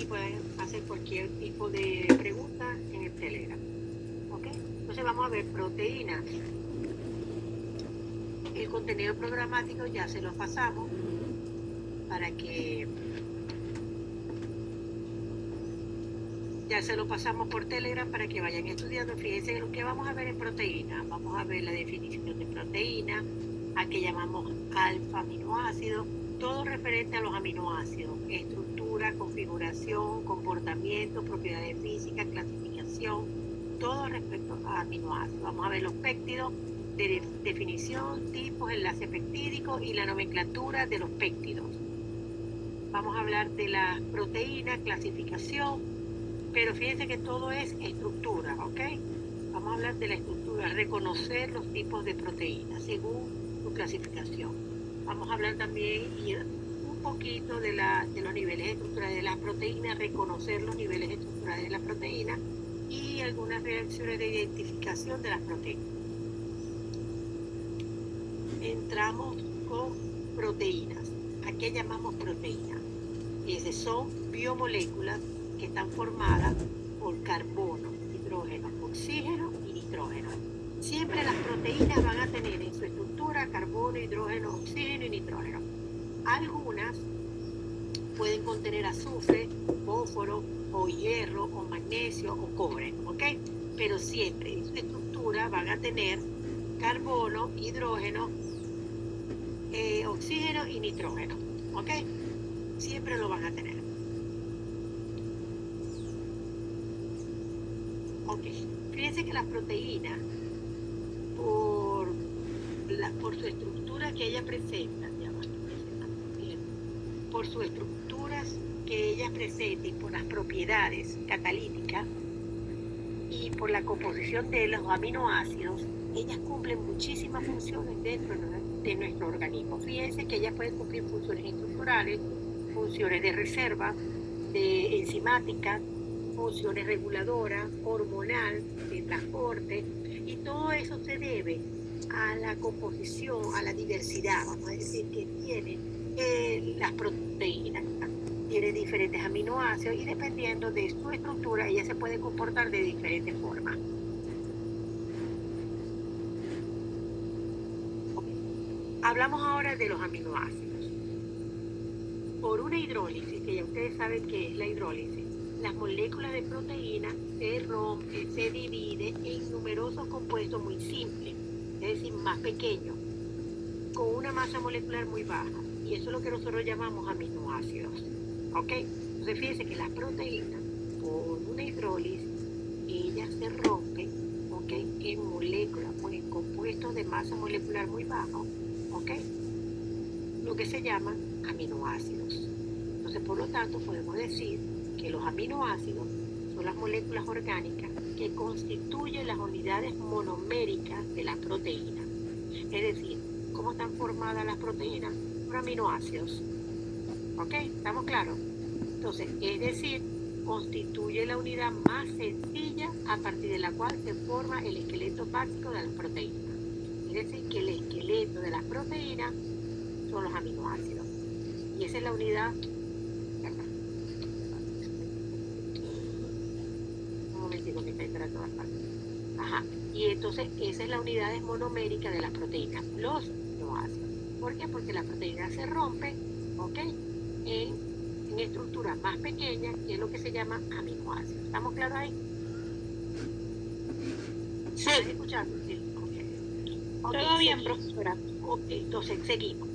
y pueden hacer cualquier tipo de pregunta en el Telegram. ¿Ok? Entonces vamos a ver proteínas. El contenido programático ya se lo pasamos para que ya se lo pasamos por Telegram para que vayan estudiando. Fíjense lo que vamos a ver en proteína. Vamos a ver la definición de proteína, a que llamamos alfa aminoácidos, todo referente a los aminoácidos, estructura, configuración, comportamiento, propiedades físicas, clasificación, todo respecto a aminoácidos. Vamos a ver los péptidos, de definición, tipos, enlace peptídico y la nomenclatura de los péptidos. Vamos a hablar de las proteínas, clasificación, pero fíjense que todo es estructura, ¿ok? Vamos a hablar de la estructura, reconocer los tipos de proteínas según su clasificación. Vamos a hablar también un poquito de los niveles estructurales de las proteínas, reconocer los niveles estructurales de las proteínas y algunas reacciones de identificación de las proteínas. Entramos con proteínas. ¿A qué llamamos proteínas? Esas son biomoléculas que están formadas por carbono, hidrógeno, oxígeno y nitrógeno. Siempre las proteínas van a tener en su estructura carbono, hidrógeno, oxígeno y nitrógeno. Algunas pueden contener azufre, fósforo, o hierro, o magnesio, o cobre, ¿ok? Pero siempre en su estructura van a tener carbono, hidrógeno, oxígeno y nitrógeno, ¿ok? Siempre lo van a tener. Ok, fíjense que las proteínas, por su estructura que ellas presentan, por sus estructuras que ellas presentan y por las propiedades catalíticas y por la composición de los aminoácidos, ellas cumplen muchísimas funciones dentro de nuestro organismo. Fíjense que ellas pueden cumplir funciones estructurales, funciones de reserva, de enzimática, funciones reguladoras, hormonal, de transporte, y todo eso se debe a la composición, a la diversidad, vamos a decir, que tienen las proteínas. Tienen diferentes aminoácidos y dependiendo de su estructura, ellas se pueden comportar de diferentes formas. Hablamos ahora de los aminoácidos. Por una hidrólisis, que ya ustedes saben qué es la hidrólisis, las moléculas de proteína se rompen, se dividen en numerosos compuestos muy simples, es decir, más pequeños, con una masa molecular muy baja. Y eso es lo que nosotros llamamos aminoácidos. ¿Ok? Entonces fíjense que las proteínas, por una hidrólisis, ellas se rompen, ¿ok?, en moléculas o en compuestos de masa molecular muy bajo, ¿ok?, lo que se llaman aminoácidos. Entonces, por lo tanto, podemos decir que los aminoácidos son las moléculas orgánicas que constituyen las unidades monoméricas de las proteínas. Es decir, ¿cómo están formadas las proteínas? Por aminoácidos. ¿Ok? ¿Estamos claros? Entonces, es decir, constituye la unidad más sencilla a partir de la cual se forma el esqueleto básico de las proteínas. Es decir, que el esqueleto de las proteínas son los aminoácidos. Y esa es la unidad. Un momentito que está entrando a todas partes. Ajá. Y entonces esa es la unidad monomérica de las proteínas, los aminoácidos. ¿Por qué? Porque las proteínas se rompen, ¿ok?, en estructuras más pequeñas, que es lo que se llama aminoácidos. ¿Estamos claros ahí? Sí. ¿Estás escuchando? Sí. Okay. Todo bien, profesora. Ok, entonces seguimos.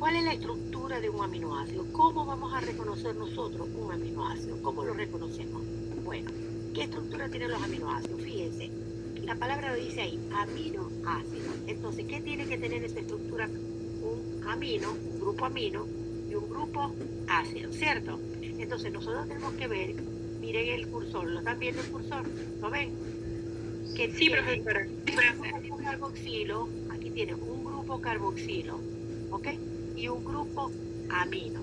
¿Cuál es la estructura de un aminoácido? ¿Cómo vamos a reconocer nosotros un aminoácido? ¿Cómo lo reconocemos? Bueno, ¿qué estructura tienen los aminoácidos? Fíjense, la palabra lo dice ahí, aminoácido. Entonces, ¿qué tiene que tener esta estructura? Un amino, un grupo amino y un grupo ácido, ¿cierto? Entonces, nosotros tenemos que ver, miren el cursor, ¿lo están viendo el cursor? ¿Lo ven? Que sí, profesora. Un carboxilo, aquí tiene un grupo carboxilo, ¿ok?, y un grupo amino.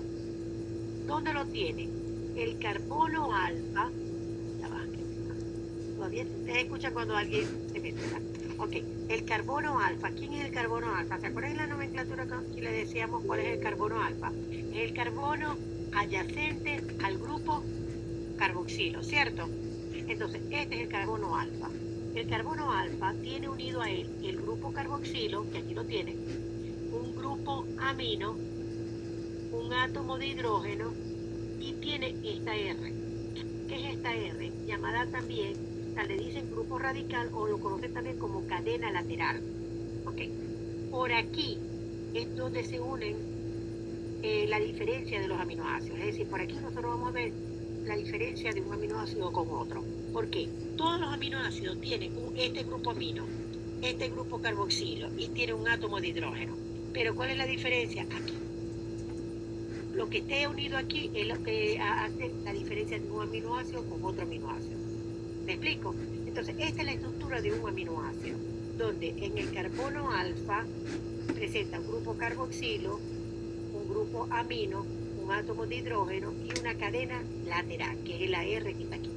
¿Dónde lo tiene? El carbono alfa. Ya va, todavía ustedes escuchan cuando alguien se mete, ¿verdad? Ok, el carbono alfa. ¿Quién es el carbono alfa? ¿Se acuerdan de la nomenclatura que le decíamos cuál es el carbono alfa? Es el carbono adyacente al grupo carboxilo, ¿cierto? Entonces, este es el carbono alfa. El carbono alfa tiene unido a él el grupo carboxilo, que aquí lo tiene, un grupo amino, un átomo de hidrógeno y tiene esta R. ¿Qué es esta R? Llamada también, le dicen grupo radical o lo conocen también como cadena lateral. ¿Ok? Por aquí es donde se unen la diferencia de los aminoácidos. Es decir, por aquí nosotros vamos a ver la diferencia de un aminoácido con otro. ¿Por qué? Todos los aminoácidos tienen este grupo amino, este grupo carboxilo y tiene un átomo de hidrógeno. Pero ¿cuál es la diferencia? Aquí. Lo que esté unido aquí es lo que hace la diferencia de un aminoácido con otro aminoácido. ¿Me explico? Entonces, esta es la estructura de un aminoácido, donde en el carbono alfa presenta un grupo carboxilo, un grupo amino, un átomo de hidrógeno y una cadena lateral, que es la R que está aquí.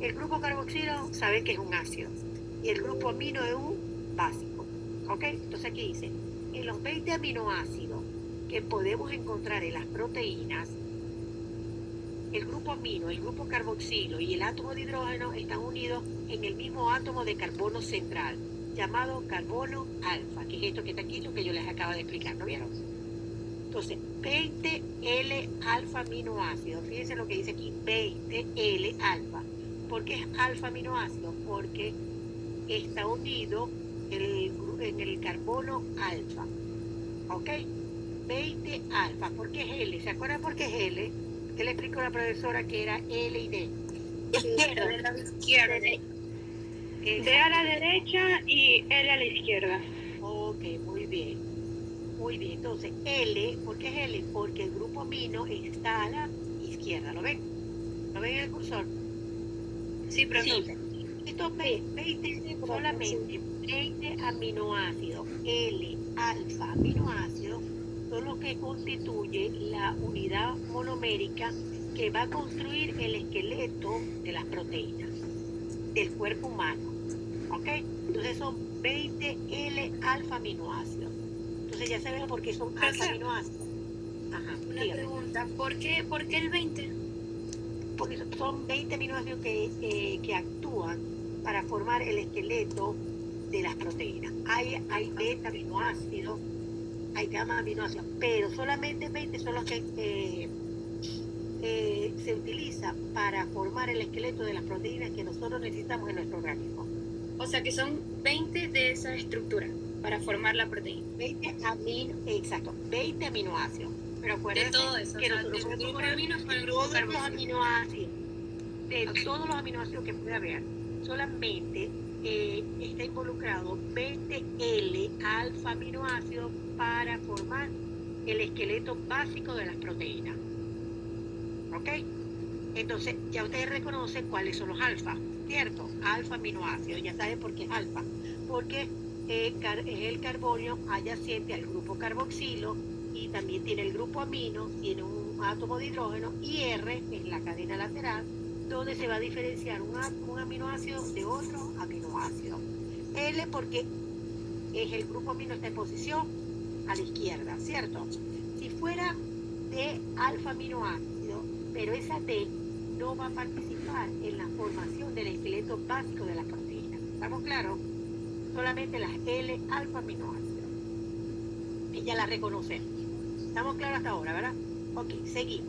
El grupo carboxilo saben que es un ácido y el grupo amino es un básico. ¿Ok? Entonces aquí dice, en los 20 aminoácidos que podemos encontrar en las proteínas, el grupo amino, el grupo carboxilo y el átomo de hidrógeno están unidos en el mismo átomo de carbono central, llamado carbono alfa, que es esto que está aquí, lo que yo les acabo de explicar, ¿no vieron? Entonces, 20L alfa aminoácido, fíjense lo que dice aquí, 20L alfa. ¿Por qué es alfa aminoácido? Porque está unido en el carbono alfa, ¿ok? 20 alfa, ¿por qué es L? ¿Se acuerdan por qué es L? ¿Qué le explicó la profesora que era L y D? Izquierda, de la izquierda. D a la derecha y L a la izquierda. Ok, muy bien. Muy bien, entonces L, ¿por qué es L? Porque el grupo amino está a la izquierda, ¿lo ven? ¿Lo ven en el cursor? Sí, profesor. Sí. Estos 20, solamente 20 aminoácidos, L, alfa aminoácidos, son los que constituyen la unidad monomérica que va a construir el esqueleto de las proteínas del cuerpo humano. ¿Ok? Entonces son 20 L alfa aminoácidos. Entonces ya sabemos por qué son alfa aminoácidos. Ajá, Una dígame. pregunta, ¿por qué el 20? Porque son 20 aminoácidos que actúan para formar el esqueleto de las proteínas. Hay beta aminoácidos, hay gamma aminoácidos, pero solamente 20 son los que se utilizan para formar el esqueleto de las proteínas que nosotros necesitamos en nuestro organismo. O sea que son 20 de esa estructura para formar la proteína. 20 aminoácidos. Pero acuérdense De todo eso, que o sea, nosotros del podemos grupo poner amino con el grupo todos los carboxilo. aminoácidos, de todos los aminoácidos que puede haber, solamente está involucrado 20L alfa aminoácidos para formar el esqueleto básico de las proteínas. ¿Ok? Entonces, ya ustedes reconocen cuáles son los alfa, ¿cierto? Alfa aminoácidos, ya saben por qué es alfa, porque es el carbonio adyacente al grupo carboxilo y también tiene el grupo amino, tiene un átomo de hidrógeno y R es la cadena lateral, donde se va a diferenciar un aminoácido de otro aminoácido. L porque es el grupo amino está en posición a la izquierda, ¿cierto? Si fuera D alfa aminoácido, pero esa D no va a participar en la formación del esqueleto básico de las proteínas. ¿Estamos claros? Solamente las L alfa aminoácidos. Ella la reconoce. ¿Estamos claros hasta ahora, verdad? Ok, seguimos.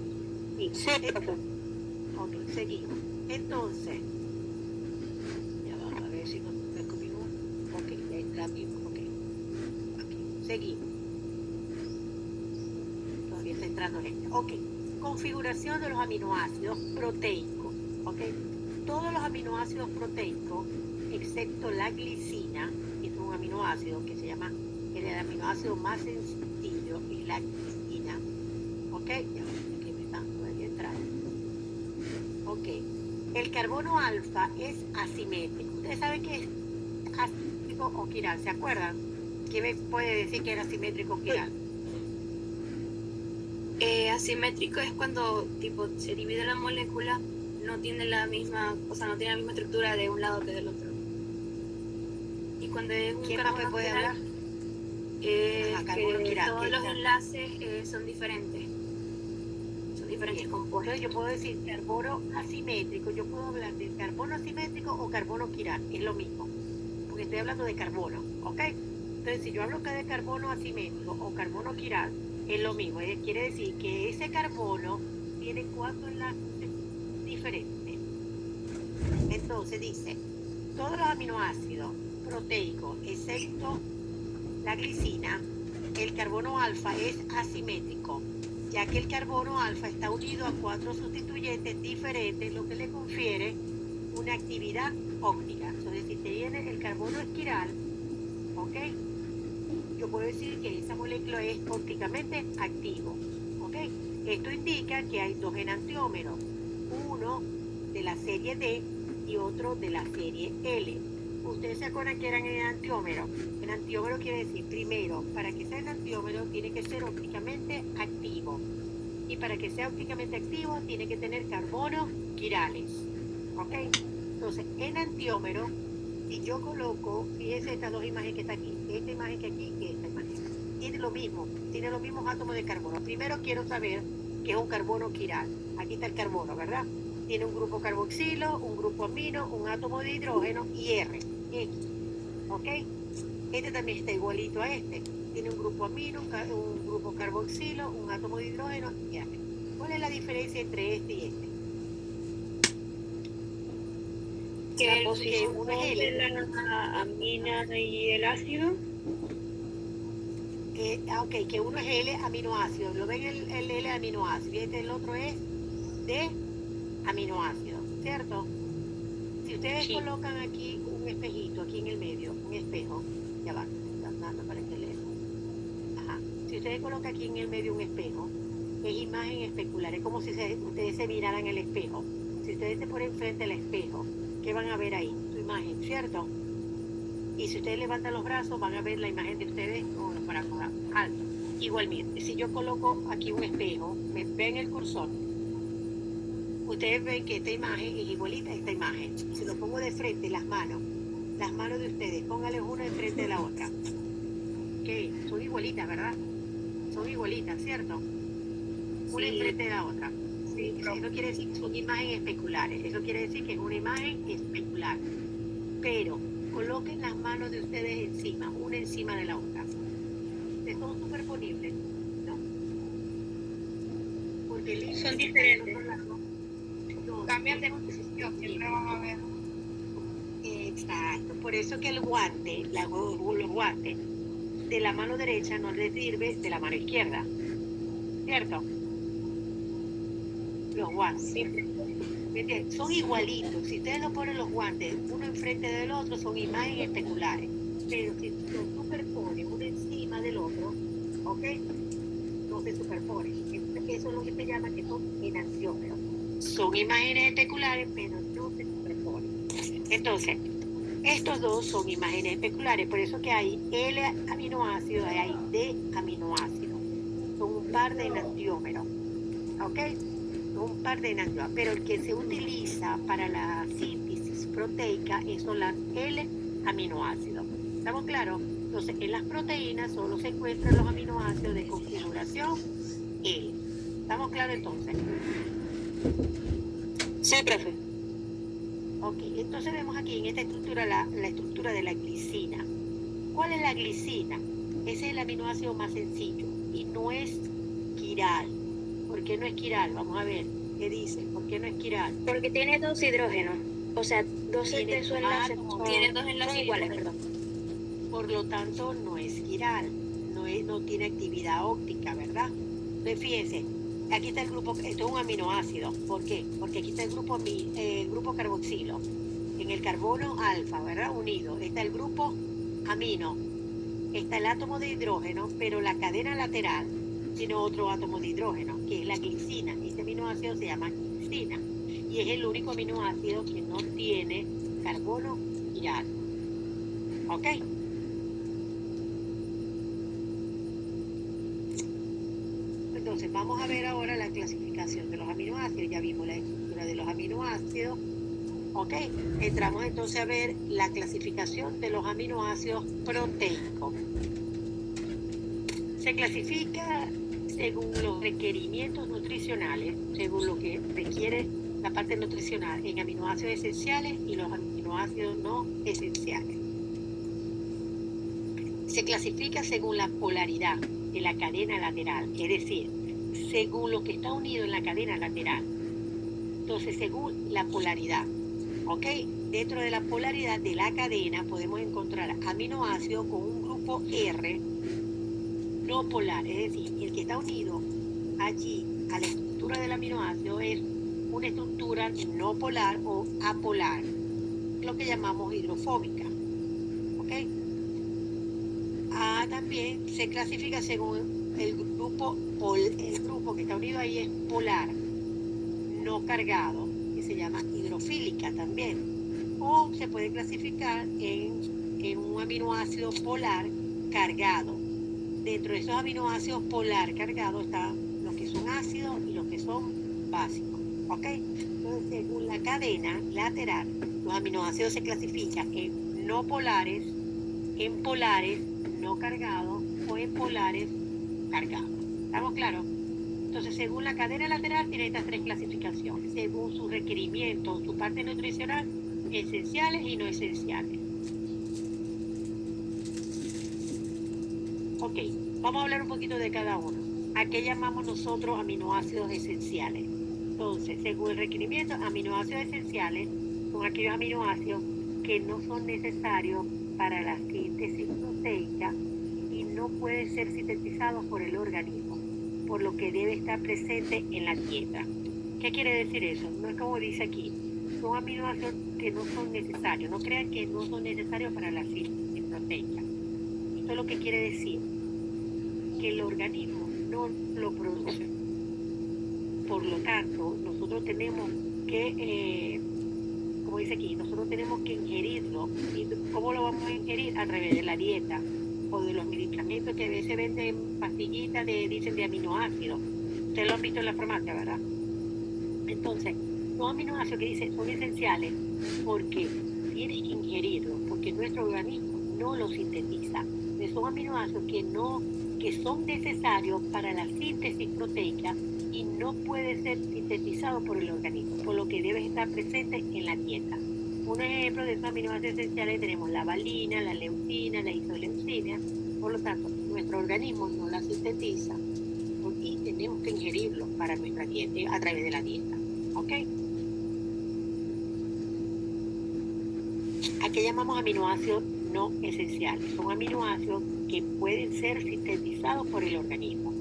Sí, Ok, seguimos. Entonces, ya vamos a ver si nos descubrimos. Ok, es la misma. Ok, aquí, seguimos. Todavía está entrando esta. Ok, configuración de los aminoácidos proteicos. Ok, todos los aminoácidos proteicos, excepto la glicina, que es un aminoácido que se llama el aminoácido más sencillo, es la glicina. Ok, ya aquí me está todavía entrando. Ok, el carbono alfa es asimétrico. Ustedes saben que es asimétrico o quiral, ¿se acuerdan? ¿Quién me puede decir que era asimétrico o quiral? Asimétrico es cuando tipo se divide la molécula, no tiene la misma, o sea, no tiene la misma estructura de un lado que del otro. Y cuando es un ¿Quién más me puede hablar? Es Ajá, carbono que quiral, todos ¿qué los tal? enlaces son diferentes. diferentes Bien. compuestos. Entonces yo puedo decir carbono asimétrico, yo puedo hablar de carbono asimétrico o carbono quiral, es lo mismo, porque estoy hablando de carbono, ¿ok? Entonces si yo hablo acá de carbono asimétrico o carbono quiral, es lo mismo, quiere decir que ese carbono tiene 4 enlaces diferentes. Entonces dice, todos los aminoácidos proteicos, excepto la glicina, el carbono alfa es asimétrico, ya que el carbono alfa está unido a 4 sustituyentes diferentes, lo que le confiere una actividad óptica. Entonces, si te viene el carbono esquiral, ¿ok? Yo puedo decir que esa molécula es ópticamente activo, ¿ok? Esto indica que hay 2 enantiómeros, uno de la serie D y otro de la serie L. Ustedes se acuerdan que eran enantiómeros. Enantiómero quiere decir, primero, para que sea enantiómero tiene que ser ópticamente activo. Y para que sea ópticamente activo tiene que tener carbonos quirales. ¿Ok? Entonces, enantiómero, si yo coloco, fíjense estas 2 imágenes que está aquí, esta imagen que aquí y esta imagen, tiene lo mismo, tiene los mismos átomos de carbono. Primero quiero saber qué es un carbono quiral. Aquí está el carbono, ¿verdad? Tiene un grupo carboxilo, un grupo amino, un átomo de hidrógeno y R, X, ¿ok? Este también está igualito a este. Tiene un grupo amino, un grupo carboxilo, un átomo de hidrógeno y R. ¿Cuál es la diferencia entre este y este? Que La posición uno es de L. la amina y el ácido. Ok, que uno es L aminoácido. ¿Lo ven el L aminoácido? Y el otro es D aminoácido, ¿cierto? Si ustedes Sí. colocan aquí un espejito, aquí en el medio, un espejo, ya va, dando para que lean. Ajá. Si ustedes colocan aquí en el medio un espejo, es imagen especular, es como si ustedes se miraran el espejo. Si ustedes se ponen frente al espejo, ¿qué van a ver ahí? Su imagen, ¿cierto? Y si ustedes levantan los brazos, van a ver la imagen de ustedes con los brazos altos. Igualmente, si yo coloco aquí un espejo, ven el cursor, ustedes ven que esta imagen es igualita a esta imagen. Si lo pongo de frente, las manos de ustedes, póngales una enfrente de la otra. Ok, son igualitas, ¿verdad? Son igualitas, ¿cierto? Una Sí. enfrente de la otra. Sí, Eso quiere decir que son imágenes especulares. Eso quiere decir que es una imagen especular. Pero coloquen las manos de ustedes encima, una encima de la otra. ¿Son superponibles? No. Porque el índice Son está diferentes. del otro lado. No, Cambian de son posición, siempre van a ver. Exacto. Por eso que el guante, los guantes de la mano derecha no les sirve de la mano izquierda. ¿Cierto? Los guantes. Sí. Son igualitos. Si ustedes no ponen los guantes uno enfrente del otro, son imágenes especulares. Pero si los superponen uno encima del otro, ¿ok? No se superponen. Eso es lo que se llama que son enantiómeros. Son imágenes especulares, pero no se superponen. Entonces, estos dos son imágenes especulares. Por eso que hay L aminoácido y hay D aminoácido. Son un par de enantiómeros. ¿Ok? Un par de enantiómeros, pero el que se utiliza para la síntesis proteica son las L aminoácidos. ¿Estamos claros? Entonces, en las proteínas solo se encuentran los aminoácidos de configuración L. ¿Estamos claros entonces? Sí, profe. Ok, entonces vemos aquí en esta estructura la estructura de la glicina. ¿Cuál es la glicina? Ese es el aminoácido más sencillo y no es quiral. ¿Por qué no es quiral? Vamos a ver qué dice. ¿Por qué no es quiral? Porque tiene 2 hidrógenos. O sea, 2 Tiene de su enlace átomos. Tiene 2 son enlaces iguales, perdón. Por lo tanto, no es quiral. No tiene actividad óptica, ¿verdad? Entonces, fíjense, aquí está el grupo, esto es un aminoácido. ¿Por qué? Porque aquí está el grupo carboxilo. En el carbono alfa, ¿verdad? Unido. Está el grupo amino. Está el átomo de hidrógeno, pero la cadena lateral tiene otro átomo de hidrógeno, que es la glicina. Este aminoácido se llama glicina. Y es el único aminoácido que no tiene carbono quiral. ¿Ok? Entonces, vamos a ver ahora la clasificación de los aminoácidos. Ya vimos la estructura de los aminoácidos. ¿Ok? Entramos entonces a ver la clasificación de los aminoácidos proteicos. Se según los requerimientos nutricionales, según lo que requiere la parte nutricional en aminoácidos esenciales y los aminoácidos no esenciales. Se clasifica según la polaridad de la cadena lateral, es decir, según lo que está unido en la cadena lateral. Entonces, según la polaridad, ¿ok? Dentro de la polaridad de la cadena podemos encontrar aminoácidos con un grupo R no polar, es decir, el que está unido allí a la estructura del aminoácido es una estructura no polar o apolar, lo que llamamos hidrofóbica, ¿ok? También se clasifica según el grupo que está unido ahí es polar, no cargado, que se llama hidrofílica también, o se puede clasificar en un aminoácido polar cargado. Dentro de esos aminoácidos polar cargados están los que son ácidos y los que son básicos, ¿ok? Entonces, según la cadena lateral, los aminoácidos se clasifican en no polares, en polares no cargados o en polares cargados. ¿Estamos claros? Entonces, según la cadena lateral, tiene estas tres clasificaciones, según sus requerimientos, su parte nutricional, esenciales y no esenciales. Ok, vamos a hablar un poquito de cada uno. ¿A qué llamamos nosotros aminoácidos esenciales? Entonces, según el requerimiento, aminoácidos esenciales son aquellos aminoácidos que no son necesarios para la síntesis proteica y no pueden ser sintetizados por el organismo, por lo que debe estar presente en la dieta. ¿Qué quiere decir eso? No es como dice aquí, son aminoácidos que no son necesarios. No crean que no son necesarios para la síntesis proteica. Esto es lo que quiere decir que el organismo no lo produce. Por lo tanto, nosotros tenemos que, como dice aquí, nosotros tenemos que ingerirlo. ¿Y cómo lo vamos a ingerir? A través de la dieta o de los medicamentos que a veces venden pastillitas dicen de aminoácidos. Ustedes lo han visto en la farmacia, ¿verdad? Entonces, los aminoácidos que dicen son esenciales porque tienes que ingerirlos, porque nuestro organismo no los sintetiza. Son aminoácidos que son necesarios para la síntesis proteica y no pueden ser sintetizados por el organismo, por lo que deben estar presentes en la dieta. Un ejemplo de esos aminoácidos esenciales tenemos la valina, la leucina, la isoleucina. Por lo tanto, nuestro organismo no la sintetiza y tenemos que ingerirlos para nuestra dieta, a través de la dieta. ¿Ok? ¿A qué llamamos aminoácidos no esenciales? Son aminoácidos que pueden ser sintetizados por el organismo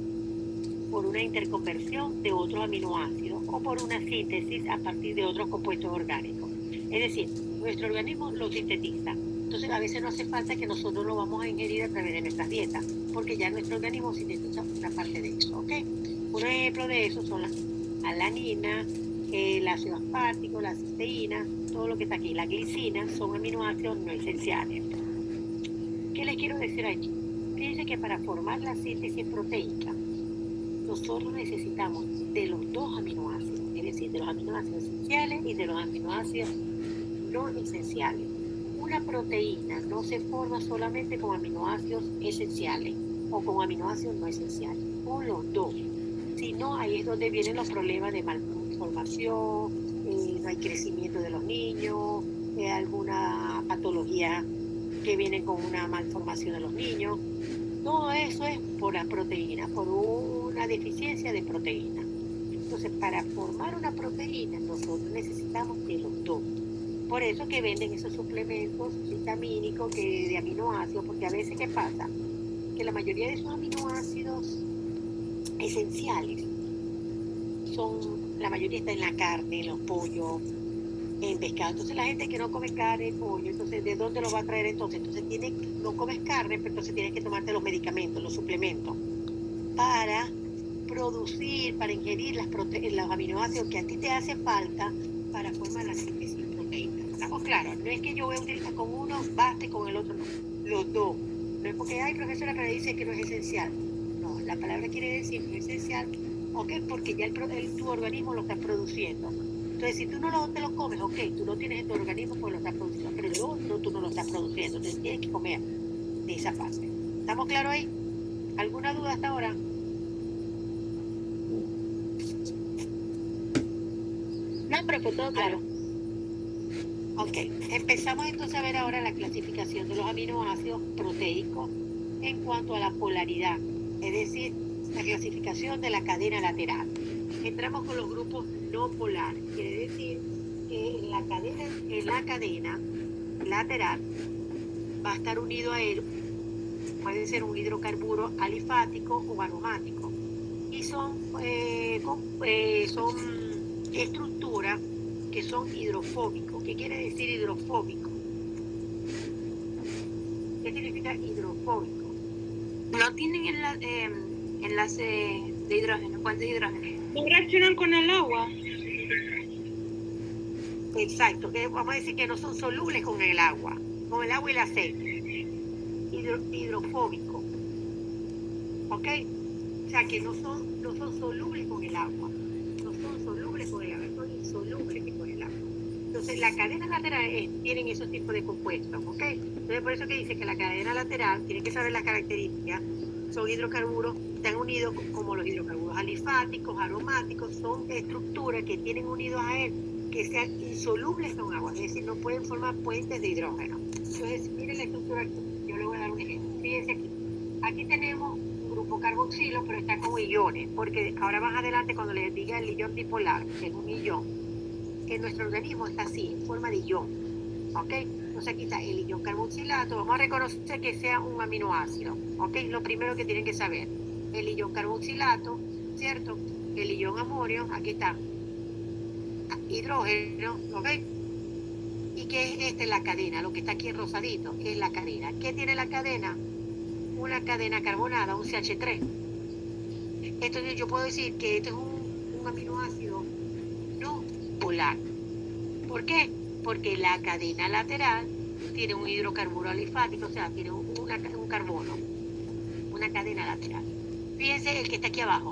por una interconversión de otros aminoácidos o por una síntesis a partir de otros compuestos orgánicos. Es decir, nuestro organismo lo sintetiza. Entonces, a veces no hace falta que nosotros lo vamos a ingerir a través de nuestras dietas, porque ya nuestro organismo sintetiza una parte de eso, ¿ok? Un ejemplo de eso son la alanina, el ácido aspartico, la cisteína, todo lo que está aquí, la glicina, son aminoácidos no esenciales. ¿Qué les quiero decir aquí? Fíjense que para formar la síntesis proteica, nosotros necesitamos de los dos aminoácidos, es decir, de los aminoácidos esenciales y de los aminoácidos no esenciales. Una proteína no se forma solamente con aminoácidos esenciales o con aminoácidos no esenciales, con los dos. Si no, ahí es donde vienen los problemas de malformación, no hay crecimiento de los niños, alguna patología que viene con una malformación de los niños. Todo eso es por la proteína, por una deficiencia de proteína. Entonces, para formar una proteína, nosotros necesitamos de los dos. Por eso que venden esos suplementos vitamínicos de aminoácidos, porque a veces, ¿qué pasa? Que la mayoría de esos aminoácidos esenciales la mayoría está en la carne, en los pollos, en pescado. Entonces la gente que no come carne, pollo, entonces ¿de dónde lo va a traer entonces? Entonces no comes carne, pero entonces tienes que tomarte los medicamentos, los suplementos, para producir, para ingerir los aminoácidos que a ti te hace falta para formar la síntesis proteica. ¿Estamos claros? No es que yo voy a utilizar con uno, baste, con el otro no. Los dos. No es porque, ay, profesora, pero dice que no es esencial. No, la palabra quiere decir no es esencial, ¿ok? Porque ya tu organismo lo está produciendo. Entonces, si tú no te lo comes, ok, tú lo tienes en tu organismo, pues lo estás produciendo, pero el otro tú no lo estás produciendo, entonces tienes que comer de esa parte. ¿Estamos claros ahí? ¿Alguna duda hasta ahora? No, profe, todo claro. Ok, empezamos entonces a ver ahora la clasificación de los aminoácidos proteicos en cuanto a la polaridad, es decir, la clasificación de la cadena lateral. Entramos con los grupos no polares, quiere decir que en la cadena lateral va a estar unido a él, puede ser un hidrocarburo alifático o aromático, y son estructuras que son hidrofóbicos. ¿Qué quiere decir hidrofóbico? ¿Qué significa hidrofóbico? No tienen enlace de hidrógeno, puente de hidrógeno. ¿No reaccionan con el agua? Exacto, que vamos a decir que no son solubles con el agua y el aceite. Hidrofóbico. ¿Ok? O sea que no son solubles con el agua. No son solubles con el agua, son insolubles con el agua. Entonces, la cadena lateral tienen esos tipos de compuestos, ¿ok? Entonces, por eso que dice que la cadena lateral, tienen que saber las características, son hidrocarburos, están unidos como los hidrocarburos alifáticos, aromáticos, son estructuras que tienen unidos a él, que sean insolubles con agua, es decir, no pueden formar puentes de hidrógeno. Entonces, miren la estructura aquí, yo le voy a dar un ejemplo. Fíjense aquí, aquí tenemos un grupo carboxilo, pero está con iones, porque ahora más adelante cuando les diga el ion dipolar, que es un ion, que nuestro organismo está así, en forma de ion, ¿ok? Entonces aquí está el ion carboxilato, vamos a reconocer que sea un aminoácido, ¿ok? Lo primero que tienen que saber, el ion carboxilato, ¿cierto? El ion amonio, aquí está, hidrógeno, ¿ok? ¿Y qué es la cadena? Lo que está aquí en rosadito, es la cadena. ¿Qué tiene la cadena? Una cadena carbonada, un CH3. Entonces yo puedo decir que este es un aminoácido no polar. ¿Por qué? Porque la cadena lateral tiene un hidrocarburo alifático, o sea, tiene un carbono, una cadena lateral. Fíjense el que está aquí abajo.